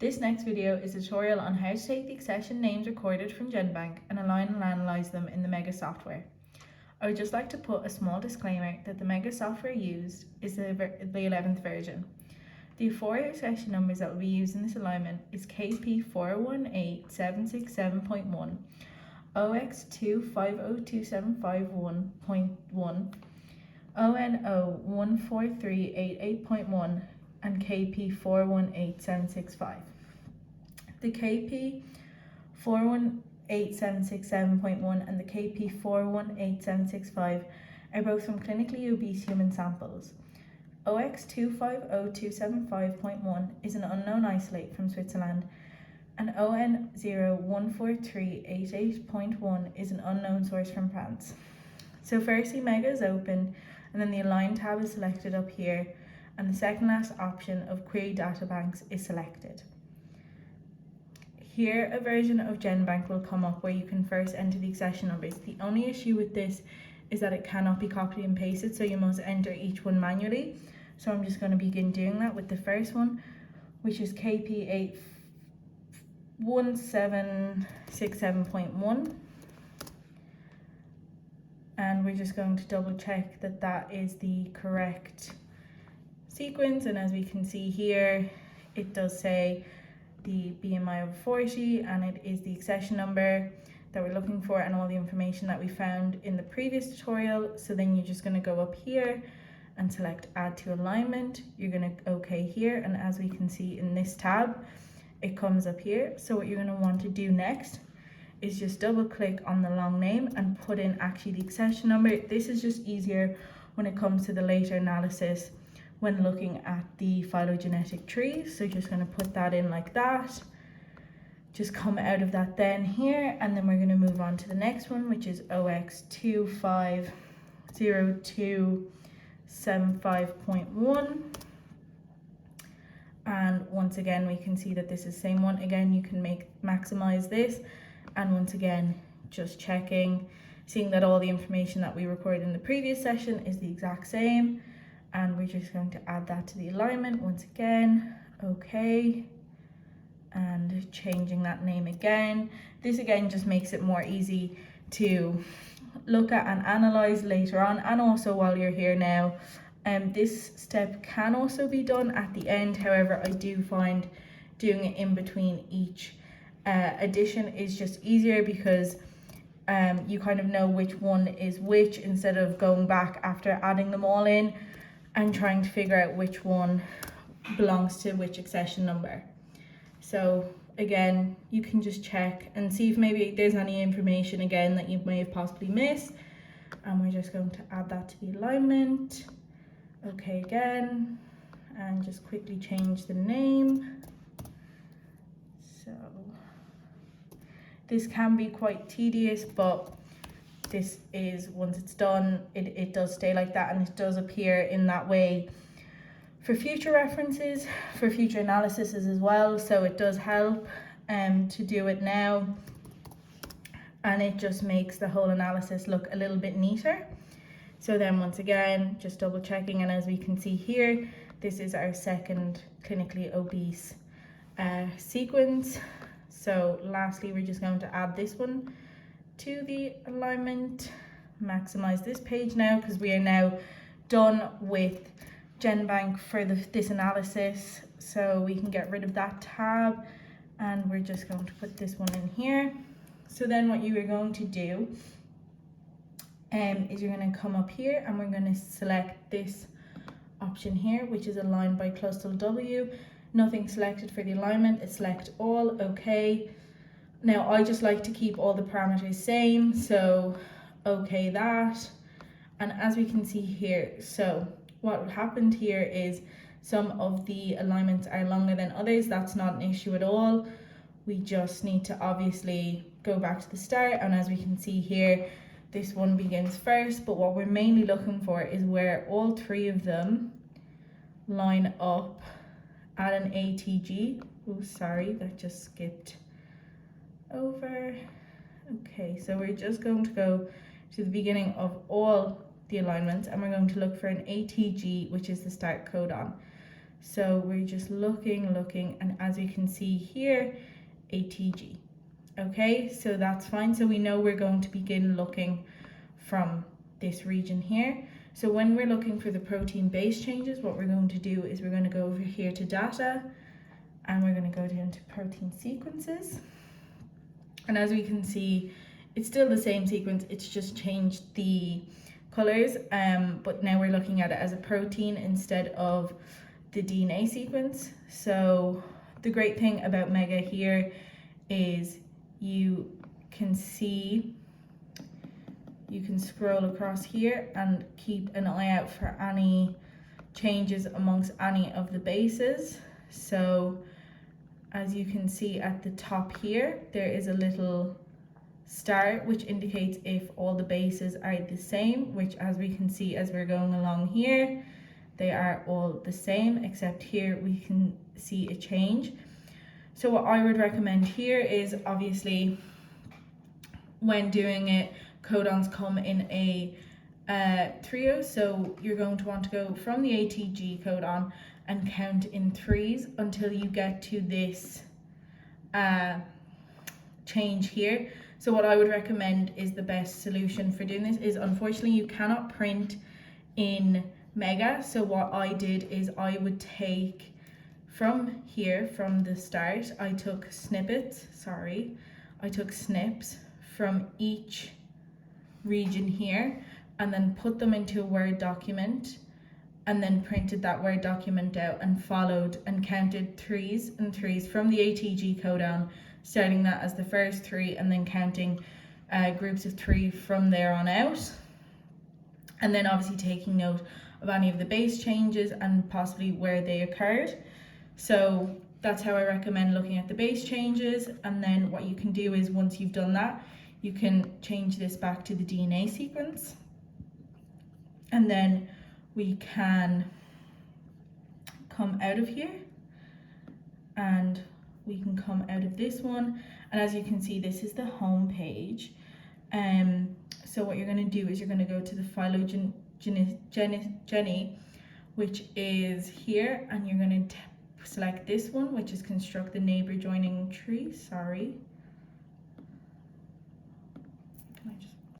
This next video is a tutorial on how to take the accession names recorded from GenBank and align and analyze them in the Mega software. I would just like to put a small disclaimer that the Mega software used is the 11th version. The four accession numbers that will be used in this alignment is KP418767.1, OX2502751.1, ONO14388.1, and KP418765. The KP418767.1 and the KP418765 are both from clinically obese human samples. OX250275.1 is an unknown isolate from Switzerland, and ON014388.1 is an unknown source from France. So firstly, Mega is open, and then the Align tab is selected up here, and the second last option of Query Databanks is selected. Here, a version of GenBank will come up where you can first enter the accession numbers. The only issue with this is that it cannot be copied and pasted, so you must enter each one manually. So I'm just going to begin doing that with the first one, which is KP81767.1. And we're just going to double check that that is the correct sequence. And as we can see here, it does say the BMI over 40, and it is the accession number that we're looking for and all the information that we found in the previous tutorial. So then you're just going to go up here and select add to alignment. You're going to OK here, and as we can see in this tab, it comes up here. So what you're going to want to do next is just double click on the long name and put in actually the accession number. This is just easier when it comes to the later analysis when looking at the phylogenetic tree. So just going to put that in like that. Just come out of that then here, and then we're going to move on to the next one, which is OX25027.5.1. And once again, we can see that this is the same one. Again, you can maximize this, and once again, just checking, seeing that all the information that we recorded in the previous session is the exact same. And we're just going to add that to the alignment once again. Okay, and changing that name again. This again just makes it more easy to look at and analyze later on, and also while you're here now. This step can also be done at the end. However, I do find doing it in between each addition is just easier, because you kind of know which one is which instead of going back after adding them all in and trying to figure out which one belongs to which accession number. So again, you can just check and see if maybe there's any information again that you may have possibly missed. And we're just going to add that to the alignment. Okay, again, and just quickly change the name. So this can be quite tedious, but this is, once it's done, it does stay like that, and it does appear in that way for future references, for future analyses as well. So it does help to do it now, and it just makes the whole analysis look a little bit neater. So then once again, just double checking, and as we can see here, this is our second clinically obese sequence. So lastly, we're just going to add this one to the alignment, maximize this page now, because we are now done with GenBank for this analysis. So we can get rid of that tab, and we're just going to put this one in here. So then what you are going to do is you're going to come up here, and we're going to select this option here, which is aligned by cluster W. Nothing selected for the alignment, it's select all. Okay. Now I just like to keep all the parameters same, so okay that. And as we can see here, so what happened here is some of the alignments are longer than others. That's not an issue at all. We just need to obviously go back to the start, and as we can see here, this one begins first, but what we're mainly looking for is where all three of them line up at an ATG. Oh, sorry, that just skipped over. Okay, so we're just going to go to the beginning of all the alignments, and we're going to look for an ATG, which is the start codon. So we're just looking, and as we can see here, ATG. Okay, so that's fine. So we know we're going to begin looking from this region here. So when we're looking for the protein base changes, what we're going to do is we're going to go over here to data, and we're going to go down to protein sequences. And as we can see, it's still the same sequence, it's just changed the colors, but now we're looking at it as a protein instead of the DNA sequence. So the great thing about Mega here is you can see, you can scroll across here and keep an eye out for any changes amongst any of the bases. So as you can see at the top here, there is a little star which indicates if all the bases are the same, which as we can see as we're going along here, they are all the same, except here we can see a change. So what I would recommend here is, obviously when doing it, codons come in a trio, so you're going to want to go from the ATG codon and count in threes until you get to this change here. So what I would recommend is the best solution for doing this is, unfortunately you cannot print in Mega. So what I did is I would take from here, from the start, I took snips from each region here and then put them into a Word document, and then printed that Word document out and followed and counted threes and threes from the ATG codon, starting that as the first three and then counting groups of three from there on out. And then obviously taking note of any of the base changes and possibly where they occurred. So that's how I recommend looking at the base changes. And then what you can do is, once you've done that, you can change this back to the DNA sequence. And then we can come out of here and we can come out of this one. And as you can see, this is the home page. So what you're going to do is you're going to go to the phylogeny, which is here, and you're going to select this one, which is construct the neighbor joining tree,